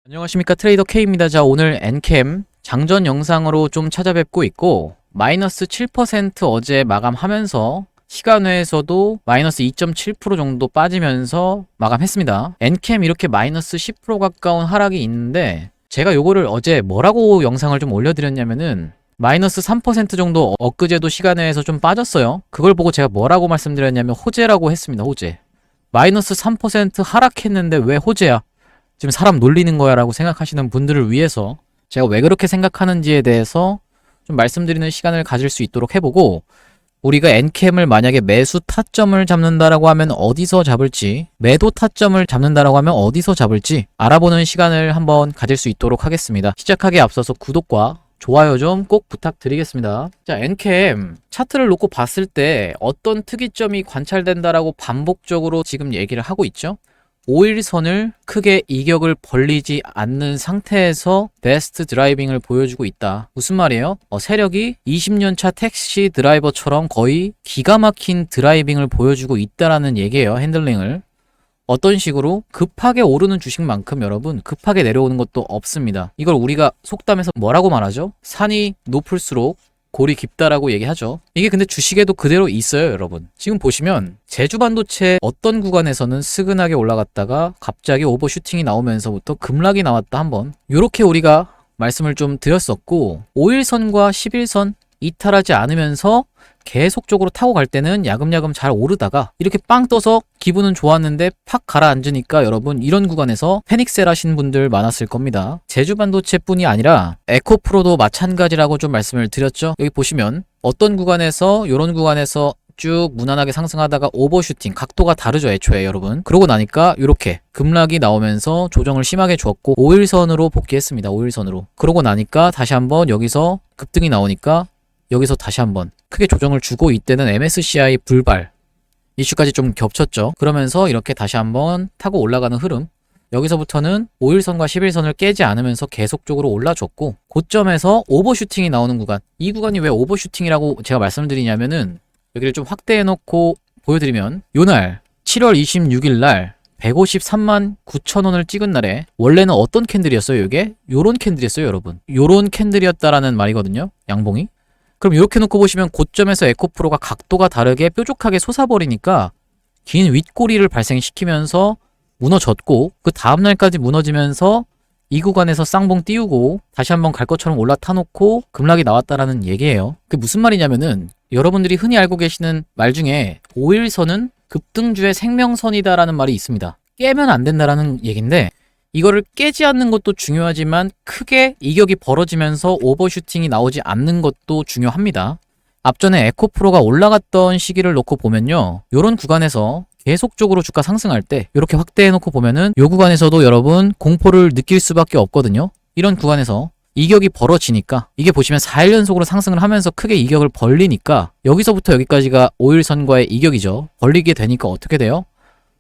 안녕하십니까, 트레이더 K입니다. 자, 오늘 엔캠 장전 영상으로 좀 찾아뵙고 있고, 마이너스 7% 어제 마감하면서 시간외에서도 마이너스 2.7% 정도 빠지면서 마감했습니다. 엔캠 이렇게 마이너스 10% 가까운 하락이 있는데, 제가 요거를 어제 뭐라고 영상을 좀 올려드렸냐면은 마이너스 3% 정도 엊그제도 시간외에서 좀 빠졌어요. 그걸 보고 제가 뭐라고 말씀드렸냐면 호재라고 했습니다. 호재. 마이너스 3% 하락했는데 왜 호재야? 지금 사람 놀리는 거야 라고 생각하시는 분들을 위해서 제가 왜 그렇게 생각하는지에 대해서 좀 말씀드리는 시간을 가질 수 있도록 해보고, 우리가 엔캠을 만약에 매수 타점을 잡는다라고 하면 어디서 잡을지, 매도 타점을 잡는다라고 하면 어디서 잡을지 알아보는 시간을 한번 가질 수 있도록 하겠습니다. 시작하기에 앞서서 구독과 좋아요 좀 꼭 부탁드리겠습니다. 자, 엔캠 차트를 놓고 봤을 때 어떤 특이점이 관찰된다라고 반복적으로 지금 얘기를 하고 있죠. 5일선을 크게 이격을 벌리지 않는 상태에서 베스트 드라이빙을 보여주고 있다. 무슨 말이에요? 세력이 20년차 택시 드라이버처럼 거의 기가 막힌 드라이빙을 보여주고 있다라는 얘기예요. 핸들링을. 어떤 식으로? 급하게 오르는 주식만큼 여러분 급하게 내려오는 것도 없습니다. 이걸 우리가 속담에서 뭐라고 말하죠? 산이 높을수록 골이 깊다라고 얘기하죠. 이게 근데 주식에도 그대로 있어요, 여러분. 지금 보시면 제주반도체 어떤 구간에서는 스근하게 올라갔다가 갑자기 오버슈팅이 나오면서부터 급락이 나왔다 한번. 요렇게 우리가 말씀을 좀 드렸었고, 5일선과 11선 이탈하지 않으면서 계속적으로 타고 갈 때는 야금야금 잘 오르다가 이렇게 빵 떠서 기분은 좋았는데 팍 가라앉으니까 여러분 이런 구간에서 패닉셀 하신 분들 많았을 겁니다. 제주반도체뿐이 아니라 에코프로도 마찬가지라고 좀 말씀을 드렸죠. 여기 보시면 어떤 구간에서 이런 구간에서 쭉 무난하게 상승하다가 오버슈팅, 각도가 다르죠 애초에 여러분. 그러고 나니까 이렇게 급락이 나오면서 조정을 심하게 줬고 5일선으로 복귀했습니다. 5일선으로. 그러고 나니까 다시 한번 여기서 급등이 나오니까 여기서 다시 한번 크게 조정을 주고, 이때는 MSCI 불발 이슈까지 좀 겹쳤죠. 그러면서 이렇게 다시 한번 타고 올라가는 흐름. 여기서부터는 5일선과 11선을 깨지 않으면서 계속적으로 올라줬고, 고점에서 오버슈팅이 나오는 구간. 이 구간이 왜 오버슈팅이라고 제가 말씀드리냐면은 여기를 좀 확대해 놓고 보여드리면, 요날 7월 26일 날 153만 9천 원을 찍은 날에 원래는 어떤 캔들이었어요? 이게 요런 캔들이었어요, 여러분. 요런 캔들이었다라는 말이거든요. 양봉이. 그럼 이렇게 놓고 보시면 고점에서 에코프로가 각도가 다르게 뾰족하게 솟아버리니까 긴 윗꼬리를 발생시키면서 무너졌고, 그 다음날까지 무너지면서 이 구간에서 쌍봉 띄우고 다시 한번 갈 것처럼 올라타 놓고 급락이 나왔다라는 얘기예요. 그게 무슨 말이냐면은 여러분들이 흔히 알고 계시는 말 중에 5일선은 급등주의 생명선이다라는 말이 있습니다. 깨면 안 된다라는 얘기인데, 이거를 깨지 않는 것도 중요하지만 크게 이격이 벌어지면서 오버슈팅이 나오지 않는 것도 중요합니다. 앞전에 에코프로가 올라갔던 시기를 놓고 보면요, 요런 구간에서 계속적으로 주가 상승할 때 이렇게 확대해 놓고 보면은 요 구간에서도 여러분 공포를 느낄 수밖에 없거든요. 이런 구간에서 이격이 벌어지니까, 이게 보시면 4일 연속으로 상승을 하면서 크게 이격을 벌리니까 여기서부터 여기까지가 5일선과의 이격이죠. 벌리게 되니까 어떻게 돼요?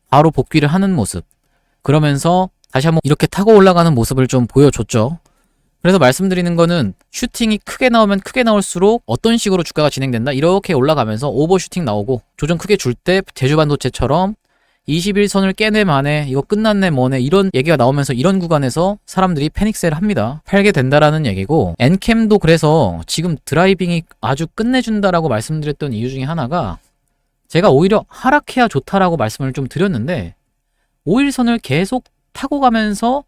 바로 복귀를 하는 모습. 그러면서 다시 한번 이렇게 타고 올라가는 모습을 좀 보여줬죠. 그래서 말씀드리는 거는 슈팅이 크게 나오면 크게 나올수록 어떤 식으로 주가가 진행된다? 이렇게 올라가면서 오버슈팅 나오고 조정 크게 줄 때 제주반도체처럼 21선을 깨내 마네, 이거 끝났네 뭐네, 이런 얘기가 나오면서 이런 구간에서 사람들이 패닉셀을 합니다. 팔게 된다라는 얘기고, 엔캠도 그래서 지금 드라이빙이 아주 끝내준다라고 말씀드렸던 이유 중에 하나가, 제가 오히려 하락해야 좋다라고 말씀을 좀 드렸는데 5일선을 계속 타고 가면서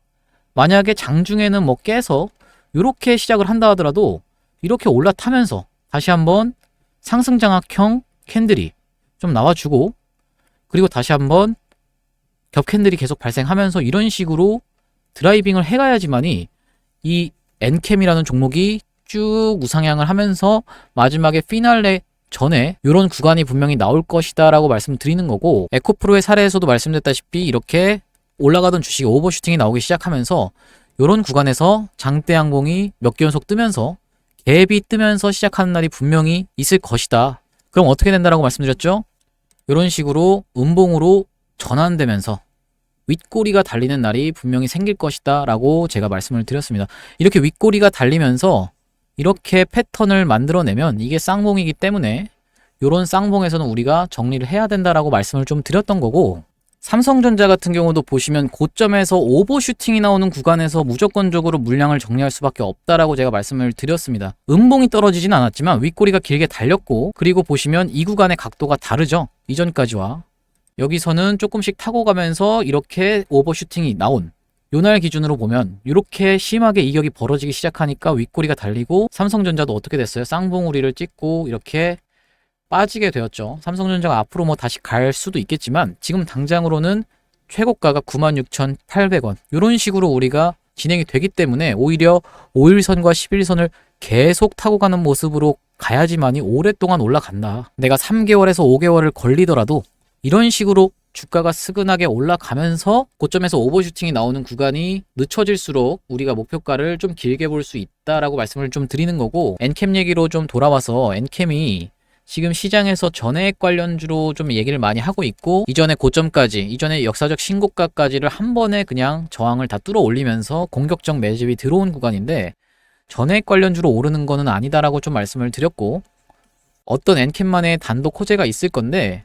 만약에 장중에는 뭐 깨서 이렇게 시작을 한다 하더라도 이렇게 올라타면서 다시 한번 상승장악형 캔들이 좀 나와주고, 그리고 다시 한번 겹 캔들이 계속 발생하면서 이런 식으로 드라이빙을 해가야지만이 이 엔캠이라는 종목이 쭉 우상향을 하면서 마지막에 피날레 전에 이런 구간이 분명히 나올 것이다 라고 말씀드리는 거고, 에코프로의 사례에서도 말씀드렸다시피 이렇게 올라가던 주식이 오버슈팅이 나오기 시작하면서 이런 구간에서 장대 양봉이 몇 개 연속 뜨면서 갭이 뜨면서 시작하는 날이 분명히 있을 것이다. 그럼 어떻게 된다라고 말씀드렸죠? 이런 식으로 음봉으로 전환되면서 윗꼬리가 달리는 날이 분명히 생길 것이다 라고 제가 말씀을 드렸습니다. 이렇게 윗꼬리가 달리면서 이렇게 패턴을 만들어내면 이게 쌍봉이기 때문에 이런 쌍봉에서는 우리가 정리를 해야 된다라고 말씀을 좀 드렸던 거고, 삼성전자 같은 경우도 보시면 고점에서 오버슈팅이 나오는 구간에서 무조건적으로 물량을 정리할 수밖에 없다라고 제가 말씀을 드렸습니다. 음봉이 떨어지진 않았지만 윗꼬리가 길게 달렸고, 그리고 보시면 이 구간의 각도가 다르죠. 이전까지와 여기서는 조금씩 타고 가면서 이렇게 오버슈팅이 나온 요날 기준으로 보면 이렇게 심하게 이격이 벌어지기 시작하니까 윗꼬리가 달리고, 삼성전자도 어떻게 됐어요? 쌍봉우리를 찍고 이렇게 빠지게 되었죠. 삼성전자가 앞으로 뭐 다시 갈 수도 있겠지만 지금 당장으로는 최고가가 96,800원 이런 식으로 우리가 진행이 되기 때문에 오히려 5일선과 11선을 계속 타고 가는 모습으로 가야지만이 오랫동안 올라간다. 내가 3개월에서 5개월을 걸리더라도 이런 식으로 주가가 스근하게 올라가면서 고점에서 오버슈팅이 나오는 구간이 늦춰질수록 우리가 목표가를 좀 길게 볼 수 있다라고 말씀을 좀 드리는 거고, 엔캠 얘기로 좀 돌아와서 엔캠이 지금 시장에서 전해액 관련주로 좀 얘기를 많이 하고 있고, 이전에 고점까지, 이전에 역사적 신고가까지를 한 번에 그냥 저항을 다 뚫어 올리면서 공격적 매집이 들어온 구간인데, 전해액 관련주로 오르는 거는 아니다라고 좀 말씀을 드렸고, 어떤 엔캠만의 단독 호재가 있을 건데,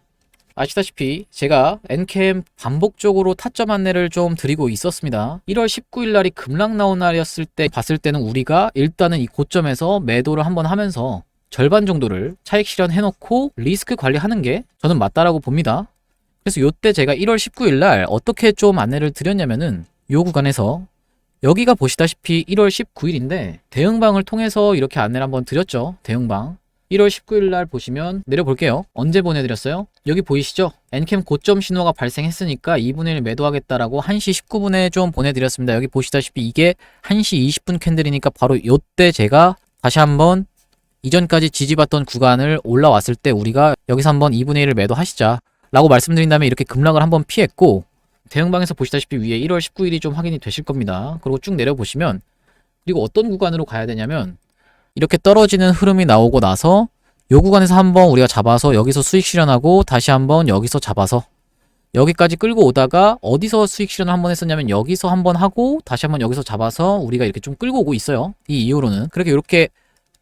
아시다시피 제가 엔캠 반복적으로 타점 안내를 좀 드리고 있었습니다. 1월 19일 날이 급락 나온 날이었을 때 봤을 때는 우리가 일단은 이 고점에서 매도를 한번 하면서 절반 정도를 차익 실현해놓고 리스크 관리하는 게 저는 맞다라고 봅니다. 그래서 요때 제가 1월 19일 날 어떻게 좀 안내를 드렸냐면은 요 구간에서 여기가 보시다시피 1월 19일인데 대응방을 통해서 이렇게 안내를 한번 드렸죠. 대응방 1월 19일 날 보시면 내려볼게요. 언제 보내드렸어요? 여기 보이시죠? 엔캠 고점 신호가 발생했으니까 2분의 1 매도하겠다라고 1시 19분에 좀 보내드렸습니다. 여기 보시다시피 이게 1시 20분 캔들이니까 바로 요때 제가 다시 한번 이전까지 지지받던 구간을 올라왔을 때 우리가 여기서 한번 2분의 1을 매도하시자 라고 말씀드린 다음에 이렇게 급락을 한번 피했고, 대응방에서 보시다시피 위에 1월 19일이 좀 확인이 되실 겁니다. 그리고 쭉 내려보시면, 그리고 어떤 구간으로 가야 되냐면 이렇게 떨어지는 흐름이 나오고 나서 요 구간에서 한번 우리가 잡아서 여기서 수익 실현하고 다시 한번 여기서 잡아서 여기까지 끌고 오다가 어디서 수익 실현을 한번 했었냐면 여기서 한번 하고 다시 한번 여기서 잡아서 우리가 이렇게 좀 끌고 오고 있어요. 이 이후로는 그렇게 이렇게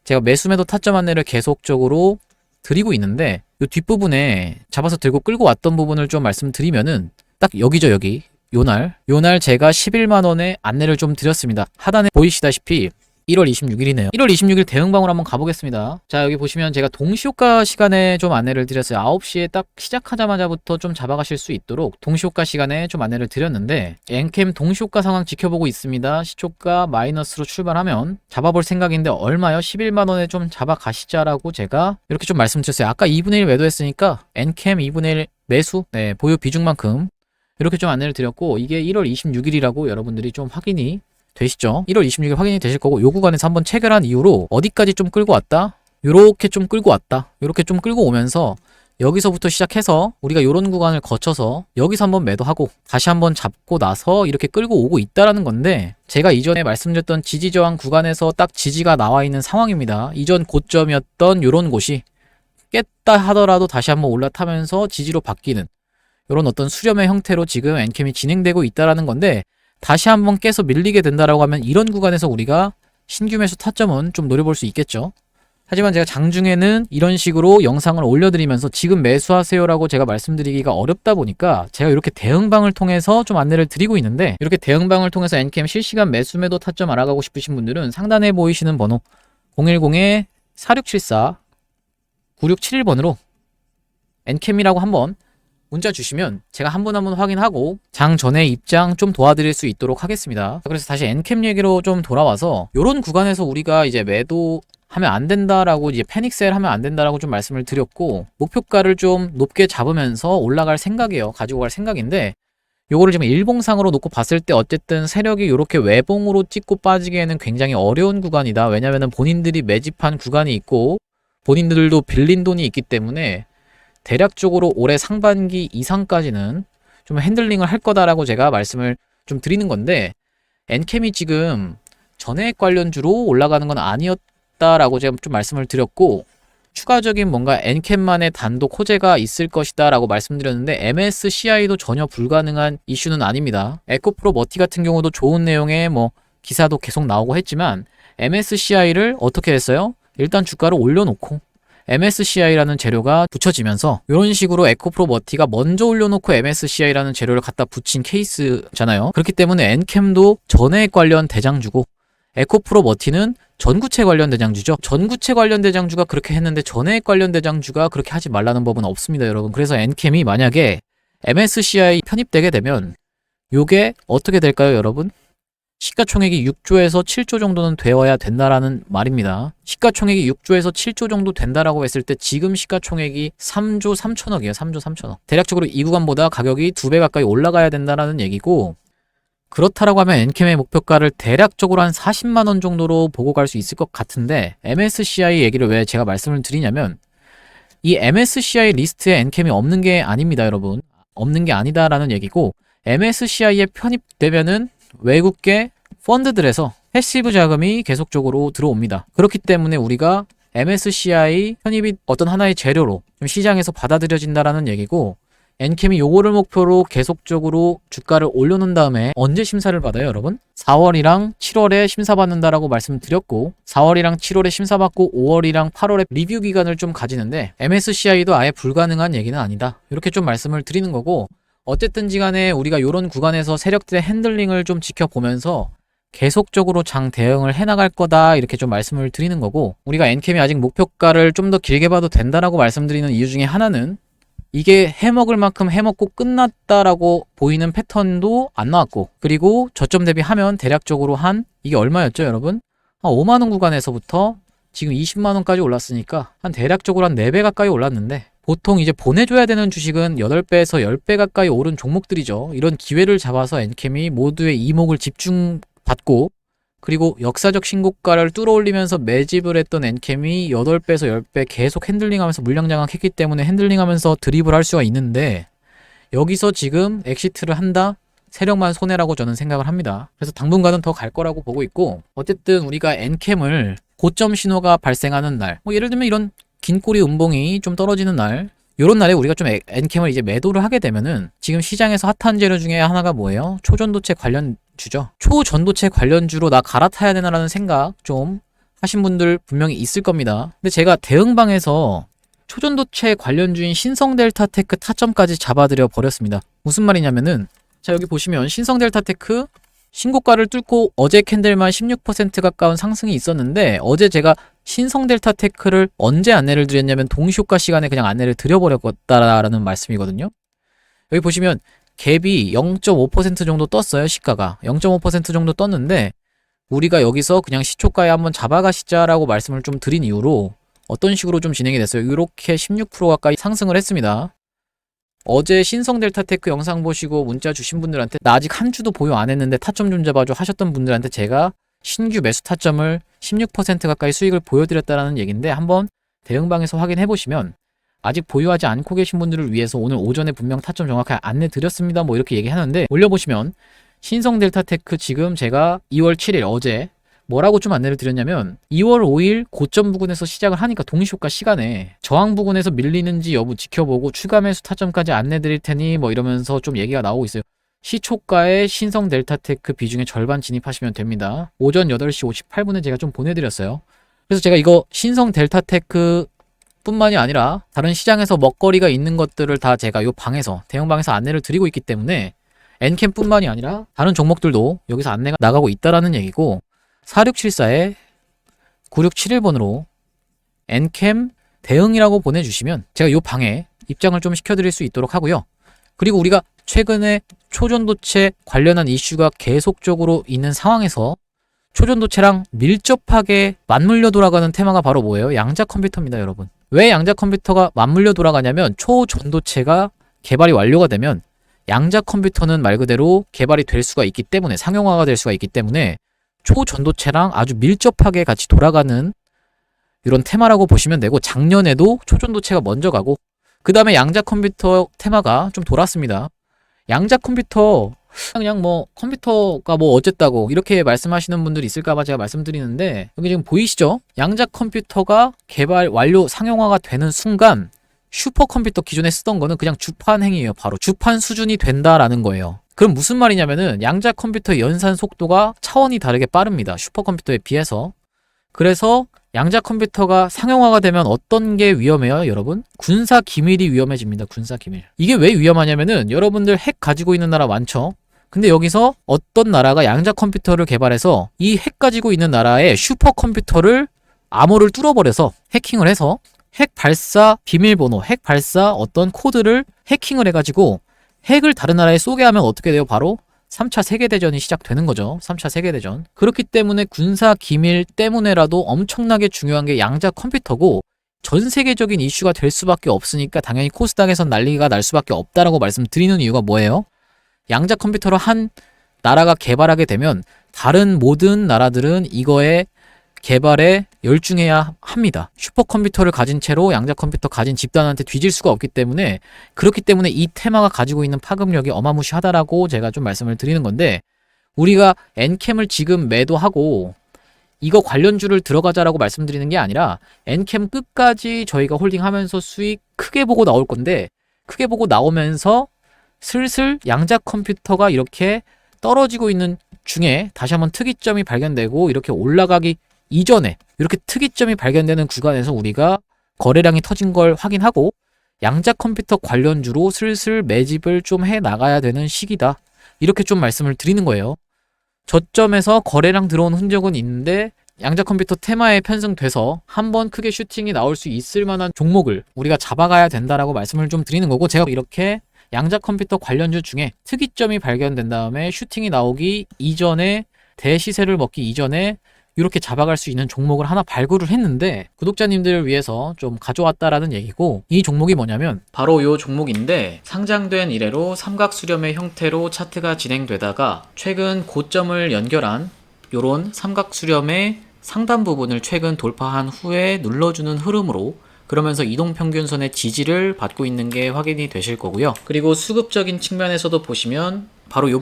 제가 매수 매도 타점 안내를 계속적으로 드리고 있는데, 이 뒷부분에 잡아서 들고 끌고 왔던 부분을 좀 말씀드리면은 딱 여기죠. 여기 요날 제가 11만원에 안내를 좀 드렸습니다. 하단에 보이시다시피 1월 26일이네요. 1월 26일 대응방으로 한번 가보겠습니다. 자, 여기 보시면 제가 동시효과 시간에 좀 안내를 드렸어요. 9시에 딱 시작하자마자부터 좀 잡아가실 수 있도록 동시효과 시간에 좀 안내를 드렸는데, 엔캠 동시효과 상황 지켜보고 있습니다. 시초가 마이너스로 출발하면 잡아볼 생각인데 얼마요? 11만원에 좀 잡아가시자라고 제가 이렇게 좀 말씀드렸어요. 아까 2분의 1 매도했으니까 엔캠 2분의 1 매수, 네, 보유 비중만큼 이렇게 좀 안내를 드렸고, 이게 1월 26일이라고 여러분들이 좀 확인이 되시죠? 1월 26일 확인이 되실 거고, 요 구간에서 한번 체결한 이후로 어디까지 좀 끌고 왔다? 요렇게 좀 끌고 왔다. 요렇게 좀 끌고 오면서 여기서부터 시작해서 우리가 요런 구간을 거쳐서 여기서 한번 매도하고 다시 한번 잡고 나서 이렇게 끌고 오고 있다라는 건데, 제가 이전에 말씀드렸던 지지 저항 구간에서 딱 지지가 나와 있는 상황입니다. 이전 고점이었던 요런 곳이 깼다 하더라도 다시 한번 올라타면서 지지로 바뀌는 요런 어떤 수렴의 형태로 지금 엔캠이 진행되고 있다라는 건데, 다시 한번 깨서 밀리게 된다라고 하면 이런 구간에서 우리가 신규 매수 타점은 좀 노려볼 수 있겠죠. 하지만 제가 장중에는 이런 식으로 영상을 올려드리면서 지금 매수하세요라고 제가 말씀드리기가 어렵다 보니까 제가 이렇게 대응방을 통해서 좀 안내를 드리고 있는데, 이렇게 대응방을 통해서 엔캠 실시간 매수 매도 타점 알아가고 싶으신 분들은 상단에 보이시는 번호 010-4674-9671번으로 엔캠이라고 한번 문자 주시면 제가 한 분 한 분 확인하고 장 전에 입장 좀 도와드릴 수 있도록 하겠습니다. 그래서 다시 엔캠 얘기로 좀 돌아와서, 요런 구간에서 우리가 이제 매도하면 안 된다라고, 이제 패닉셀 하면 안 된다라고 좀 말씀을 드렸고, 목표가를 좀 높게 잡으면서 올라갈 생각이에요. 가지고 갈 생각인데, 요거를 지금 일봉상으로 놓고 봤을 때 어쨌든 세력이 이렇게 외봉으로 찍고 빠지기에는 굉장히 어려운 구간이다. 왜냐면은 본인들이 매집한 구간이 있고 본인들도 빌린 돈이 있기 때문에 대략적으로 올해 상반기 이상까지는 좀 핸들링을 할 거다라고 제가 말씀을 좀 드리는 건데, 엔캠이 지금 전해액 관련주로 올라가는 건 아니었다라고 제가 좀 말씀을 드렸고, 추가적인 뭔가 엔캠만의 단독 호재가 있을 것이다 라고 말씀드렸는데, MSCI도 전혀 불가능한 이슈는 아닙니다. 에코프로 머티 같은 경우도 좋은 내용의 뭐 기사도 계속 나오고 했지만 MSCI를 어떻게 했어요? 일단 주가를 올려놓고 MSCI라는 재료가 붙여지면서 이런 식으로 에코프로 머티가 먼저 올려놓고 MSCI라는 재료를 갖다 붙인 케이스잖아요. 그렇기 때문에 엔캠도 전해액 관련 대장주고 에코프로 머티는 전구체 관련 대장주죠. 전구체 관련 대장주가 그렇게 했는데 전해액 관련 대장주가 그렇게 하지 말라는 법은 없습니다, 여러분. 그래서 엔캠이 만약에 MSCI 편입되게 되면 요게 어떻게 될까요, 여러분? 시가총액이 6조에서 7조 정도는 되어야 된다라는 말입니다. 시가총액이 6조에서 7조 정도 된다라고 했을 때 지금 시가총액이 3조 3천억이에요. 3조 3천억. 대략적으로 이 구간보다 가격이 2배 가까이 올라가야 된다라는 얘기고, 그렇다라고 하면 엔캠의 목표가를 대략적으로 한 40만 원 정도로 보고 갈 수 있을 것 같은데, MSCI 얘기를 왜 제가 말씀을 드리냐면 이 MSCI 리스트에 엔캠이 없는 게 아닙니다, 여러분. 없는 게 아니다라는 얘기고, MSCI에 편입되면은 외국계 펀드들에서 패시브 자금이 계속적으로 들어옵니다. 그렇기 때문에 우리가 MSCI 편입이 어떤 하나의 재료로 좀 시장에서 받아들여진다라는 얘기고, 엔캠이 요거를 목표로 계속적으로 주가를 올려놓은 다음에 언제 심사를 받아요, 여러분? 4월이랑 7월에 심사받는다라고 말씀드렸고, 4월이랑 7월에 심사받고 5월이랑 8월에 리뷰 기간을 좀 가지는데, MSCI도 아예 불가능한 얘기는 아니다, 이렇게 좀 말씀을 드리는 거고, 어쨌든지 간에 우리가 요런 구간에서 세력들의 핸들링을 좀 지켜보면서 계속적으로 장 대응을 해나갈 거다, 이렇게 좀 말씀을 드리는 거고, 우리가 엔캠이 아직 목표가를 좀 더 길게 봐도 된다라고 말씀드리는 이유 중에 하나는 이게 해먹을 만큼 해먹고 끝났다라고 보이는 패턴도 안 나왔고, 그리고 저점 대비하면 대략적으로 한 이게 얼마였죠, 여러분? 한 5만원 구간에서부터 지금 20만원까지 올랐으니까 한 대략적으로 한 4배 가까이 올랐는데, 보통 이제 보내줘야 되는 주식은 8배에서 10배 가까이 오른 종목들이죠. 이런 기회를 잡아서 엔캠이 모두의 이목을 집중받고, 그리고 역사적 신고가를 뚫어올리면서 매집을 했던 엔캠이 8배에서 10배 계속 핸들링하면서 물량 장악했기 때문에 핸들링하면서 드립을 할 수가 있는데, 여기서 지금 엑시트를 한다? 세력만 손해라고 저는 생각을 합니다. 그래서 당분간은 더 갈 거라고 보고 있고, 어쨌든 우리가 엔캠을 고점 신호가 발생하는 날, 뭐 예를 들면 이런 긴 꼬리 음봉이 좀 떨어지는 날, 요런 날에 우리가 좀 엔캠을 이제 매도를 하게 되면은, 지금 시장에서 핫한 재료 중에 하나가 뭐예요? 초전도체 관련주죠. 초전도체 관련주로 나 갈아타야 되나라는 생각 좀 하신 분들 분명히 있을 겁니다. 근데 제가 대응방에서 초전도체 관련주인 신성델타테크 타점까지 잡아드려 버렸습니다. 무슨 말이냐면은, 자, 여기 보시면 신성델타테크 신고가를 뚫고 어제 캔들만 16% 가까운 상승이 있었는데, 어제 제가 신성델타테크를 언제 안내를 드렸냐면 동시효과 시간에 그냥 안내를 드려버렸다라는 말씀이거든요. 여기 보시면 갭이 0.5% 정도 떴어요. 시가가 0.5% 정도 떴는데, 우리가 여기서 그냥 시초가에 한번 잡아가시자라고 말씀을 좀 드린 이후로 어떤 식으로 좀 진행이 됐어요. 이렇게 16% 가까이 상승을 했습니다. 어제 신성델타테크 영상 보시고 문자 주신 분들한테 나 아직 한 주도 보유 안 했는데 타점 좀 잡아줘 하셨던 분들한테 제가 신규 매수 타점을 16% 가까이 수익을 보여드렸다는 얘기인데, 한번 대응방에서 확인해 보시면 아직 보유하지 않고 계신 분들을 위해서 오늘 오전에 분명 타점 정확하게 안내 드렸습니다, 뭐 이렇게 얘기하는데, 올려보시면 신성델타테크 지금 제가 2월 7일 어제 뭐라고 좀 안내를 드렸냐면, 2월 5일 고점 부근에서 시작을 하니까 동시효과 시간에 저항 부근에서 밀리는지 여부 지켜보고 추가 매수 타점까지 안내 드릴 테니 뭐 이러면서 좀 얘기가 나오고 있어요. 시초가에 신성델타테크 비중의 절반 진입하시면 됩니다. 오전 8시 58분에 제가 좀 보내드렸어요. 그래서 제가 이거 신성델타테크 뿐만이 아니라 다른 시장에서 먹거리가 있는 것들을 다 제가 이 방에서, 대형방에서 안내를 드리고 있기 때문에 엔캠 뿐만이 아니라 다른 종목들도 여기서 안내가 나가고 있다라는 얘기고, 4674에 9671번으로 엔캠 대응이라고 보내주시면 제가 이 방에 입장을 좀 시켜드릴 수 있도록 하고요. 그리고 우리가 최근에 초전도체 관련한 이슈가 계속적으로 있는 상황에서 초전도체랑 밀접하게 맞물려 돌아가는 테마가 바로 뭐예요? 양자 컴퓨터입니다, 여러분. 왜 양자 컴퓨터가 맞물려 돌아가냐면, 초전도체가 개발이 완료가 되면 양자 컴퓨터는 말 그대로 개발이 될 수가 있기 때문에, 상용화가 될 수가 있기 때문에 초전도체랑 아주 밀접하게 같이 돌아가는 이런 테마라고 보시면 되고, 작년에도 초전도체가 먼저 가고 그 다음에 양자 컴퓨터 테마가 좀 돌았습니다. 양자 컴퓨터 그냥 뭐 컴퓨터가 뭐 어쨌다고 이렇게 말씀하시는 분들이 있을까봐 제가 말씀드리는데, 여기 지금 보이시죠? 양자 컴퓨터가 개발 완료 상용화가 되는 순간 슈퍼컴퓨터 기존에 쓰던 거는 그냥 주판 행위예요. 바로 주판 수준이 된다라는 거예요. 그럼 무슨 말이냐면은 양자 컴퓨터의 연산 속도가 차원이 다르게 빠릅니다. 슈퍼컴퓨터에 비해서. 그래서 양자 컴퓨터가 상용화가 되면 어떤 게 위험해요, 여러분? 군사 기밀이 위험해집니다. 군사 기밀. 이게 왜 위험하냐면은 여러분들 핵 가지고 있는 나라 많죠? 근데 여기서 어떤 나라가 양자 컴퓨터를 개발해서 이 핵 가지고 있는 나라의 슈퍼컴퓨터를 암호를 뚫어버려서 해킹을 해서 핵 발사 비밀번호, 핵 발사 어떤 코드를 해킹을 해가지고 핵을 다른 나라에 쏘게 하면 어떻게 돼요? 바로 3차 세계대전이 시작되는 거죠. 3차 세계대전. 그렇기 때문에 군사 기밀 때문에라도 엄청나게 중요한 게 양자 컴퓨터고 전 세계적인 이슈가 될 수밖에 없으니까 당연히 코스닥에선 난리가 날 수밖에 없다라고 말씀드리는 이유가 뭐예요? 양자 컴퓨터를 한 나라가 개발하게 되면 다른 모든 나라들은 이거에 개발에 열중해야 합니다. 슈퍼컴퓨터를 가진 채로 양자 컴퓨터 가진 집단한테 뒤질 수가 없기 때문에 그렇기 때문에 이 테마가 가지고 있는 파급력이 어마무시하다라고 제가 좀 말씀을 드리는 건데 우리가 엔캠을 지금 매도하고 이거 관련주를 들어가자라고 말씀드리는 게 아니라 엔캠 끝까지 저희가 홀딩하면서 수익 크게 보고 나올 건데 크게 보고 나오면서 슬슬 양자 컴퓨터가 이렇게 떨어지고 있는 중에 다시 한번 특이점이 발견되고 이렇게 올라가기 이전에 이렇게 특이점이 발견되는 구간에서 우리가 거래량이 터진 걸 확인하고 양자 컴퓨터 관련주로 슬슬 매집을 좀 해 나가야 되는 시기다. 이렇게 좀 말씀을 드리는 거예요. 저점에서 거래량 들어온 흔적은 있는데 양자 컴퓨터 테마에 편승돼서 한번 크게 슈팅이 나올 수 있을 만한 종목을 우리가 잡아가야 된다라고 말씀을 좀 드리는 거고 제가 이렇게 양자 컴퓨터 관련주 중에 특이점이 발견된 다음에 슈팅이 나오기 이전에 대시세를 먹기 이전에 이렇게 잡아갈 수 있는 종목을 하나 발굴을 했는데 구독자님들을 위해서 좀 가져왔다라는 얘기고 이 종목이 뭐냐면 바로 이 종목인데 상장된 이래로 삼각수렴의 형태로 차트가 진행되다가 최근 고점을 연결한 요런 삼각수렴의 상단 부분을 최근 돌파한 후에 눌러주는 흐름으로 그러면서 이동평균선의 지지를 받고 있는 게 확인이 되실 거고요. 그리고 수급적인 측면에서도 보시면 바로 이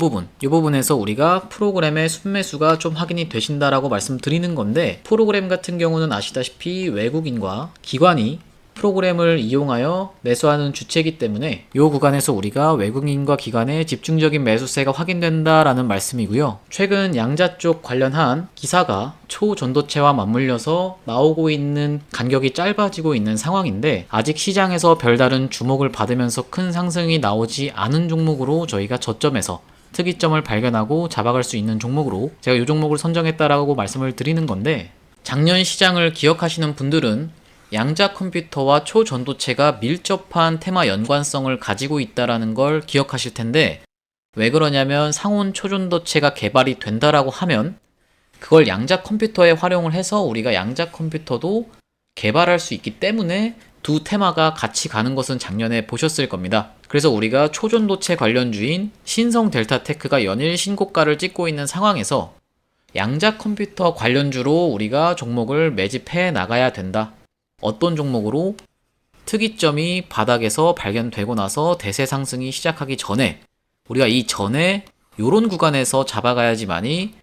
부분에서 우리가 프로그램의 순매수가 좀 확인이 되신다라고 말씀드리는 건데 프로그램 같은 경우는 아시다시피 외국인과 기관이 프로그램을 이용하여 매수하는 주체이기 때문에 이 구간에서 우리가 외국인과 기관의 집중적인 매수세가 확인된다라는 말씀이고요. 최근 양자 쪽 관련한 기사가 초전도체와 맞물려서 나오고 있는 간격이 짧아지고 있는 상황인데 아직 시장에서 별다른 주목을 받으면서 큰 상승이 나오지 않은 종목으로 저희가 저점에서 특이점을 발견하고 잡아갈 수 있는 종목으로 제가 이 종목을 선정했다라고 말씀을 드리는 건데 작년 시장을 기억하시는 분들은 양자 컴퓨터와 초전도체가 밀접한 테마 연관성을 가지고 있다는 걸 기억하실 텐데 왜 그러냐면 상온 초전도체가 개발이 된다라고 하면 그걸 양자 컴퓨터에 활용을 해서 우리가 양자 컴퓨터도 개발할 수 있기 때문에 두 테마가 같이 가는 것은 작년에 보셨을 겁니다. 그래서 우리가 초전도체 관련주인 신성 델타테크가 연일 신고가를 찍고 있는 상황에서 양자 컴퓨터 관련주로 우리가 종목을 매집해 나가야 된다. 어떤 종목으로? 특이점이 바닥에서 발견되고 나서 대세 상승이 시작하기 전에 우리가 이 전에 요런 구간에서 잡아가야지만이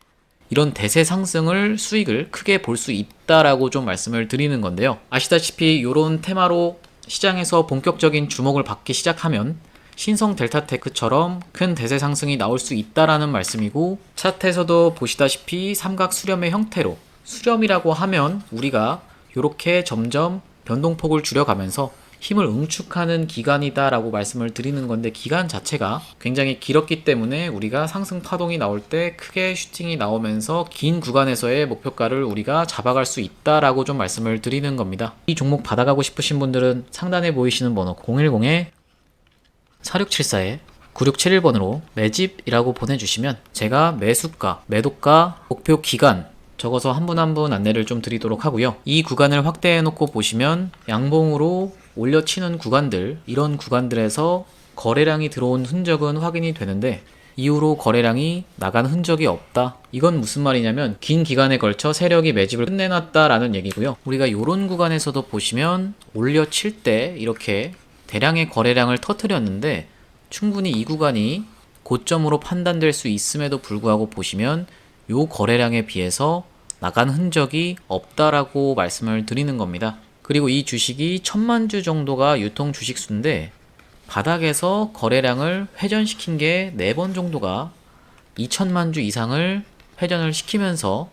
이런 대세 상승을 수익을 크게 볼 수 있다라고 좀 말씀을 드리는 건데요. 아시다시피 요런 테마로 시장에서 본격적인 주목을 받기 시작하면 신성 델타테크처럼 큰 대세 상승이 나올 수 있다라는 말씀이고 차트에서도 보시다시피 삼각 수렴의 형태로 수렴이라고 하면 우리가 이렇게 점점 변동폭을 줄여가면서 힘을 응축하는 기간이다 라고 말씀을 드리는 건데 기간 자체가 굉장히 길었기 때문에 우리가 상승 파동이 나올 때 크게 슈팅이 나오면서 긴 구간에서의 목표가를 우리가 잡아갈 수 있다 라고 좀 말씀을 드리는 겁니다. 이 종목 받아가고 싶으신 분들은 상단에 보이시는 번호 010-4674-9671번으로 매집이라고 보내주시면 제가 매수가, 매도가, 목표 기간 적어서 한 분 한 분 안내를 좀 드리도록 하고요. 이 구간을 확대해 놓고 보시면 양봉으로 올려치는 구간들 이런 구간들에서 거래량이 들어온 흔적은 확인이 되는데 이후로 거래량이 나간 흔적이 없다. 이건 무슨 말이냐면 긴 기간에 걸쳐 세력이 매집을 끝내놨다라는 얘기고요. 우리가 이런 구간에서도 보시면 올려칠 때 이렇게 대량의 거래량을 터뜨렸는데 충분히 이 구간이 고점으로 판단될 수 있음에도 불구하고 보시면 요 거래량에 비해서 나간 흔적이 없다라고 말씀을 드리는 겁니다. 그리고 이 주식이 1000만 주 정도가 유통 주식수인데 바닥에서 거래량을 회전시킨 게 4번 정도가 2000만 주 이상을 회전을 시키면서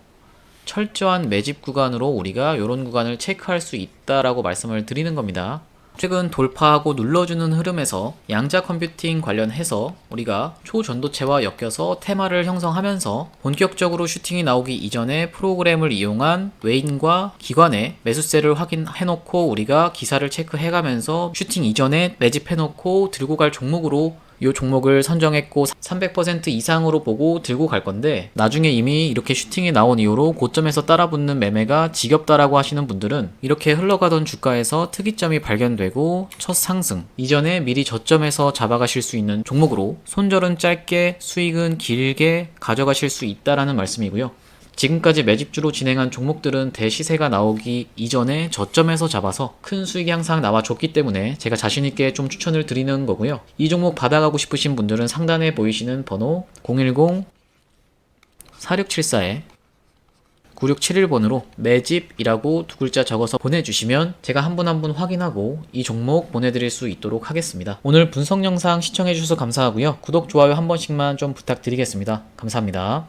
철저한 매집 구간으로 우리가 이런 구간을 체크할 수 있다라고 말씀을 드리는 겁니다. 최근 돌파하고 눌러주는 흐름에서 양자 컴퓨팅 관련해서 우리가 초전도체와 엮여서 테마를 형성하면서 본격적으로 슈팅이 나오기 이전에 프로그램을 이용한 외인과 기관의 매수세를 확인해놓고 우리가 기사를 체크해가면서 슈팅 이전에 매집해놓고 들고 갈 종목으로 이 종목을 선정했고 300% 이상으로 보고 들고 갈 건데, 나중에 이미 이렇게 슈팅이 나온 이후로 고점에서 따라붙는 매매가 지겹다라고 하시는 분들은 이렇게 흘러가던 주가에서 특이점이 발견되고 첫 상승 이전에 미리 저점에서 잡아가실 수 있는 종목으로 손절은 짧게 수익은 길게 가져가실 수 있다라는 말씀이고요. 지금까지 매집주로 진행한 종목들은 대시세가 나오기 이전에 저점에서 잡아서 큰 수익이 항상 나와줬기 때문에 제가 자신있게 좀 추천을 드리는 거고요. 이 종목 받아가고 싶으신 분들은 상단에 보이시는 번호 010-4674-9671번으로 매집이라고 두 글자 적어서 보내주시면 제가 한 분 한 분 확인하고 이 종목 보내드릴 수 있도록 하겠습니다. 오늘 분석 영상 시청해주셔서 감사하고요. 구독, 좋아요 한 번씩만 좀 부탁드리겠습니다. 감사합니다.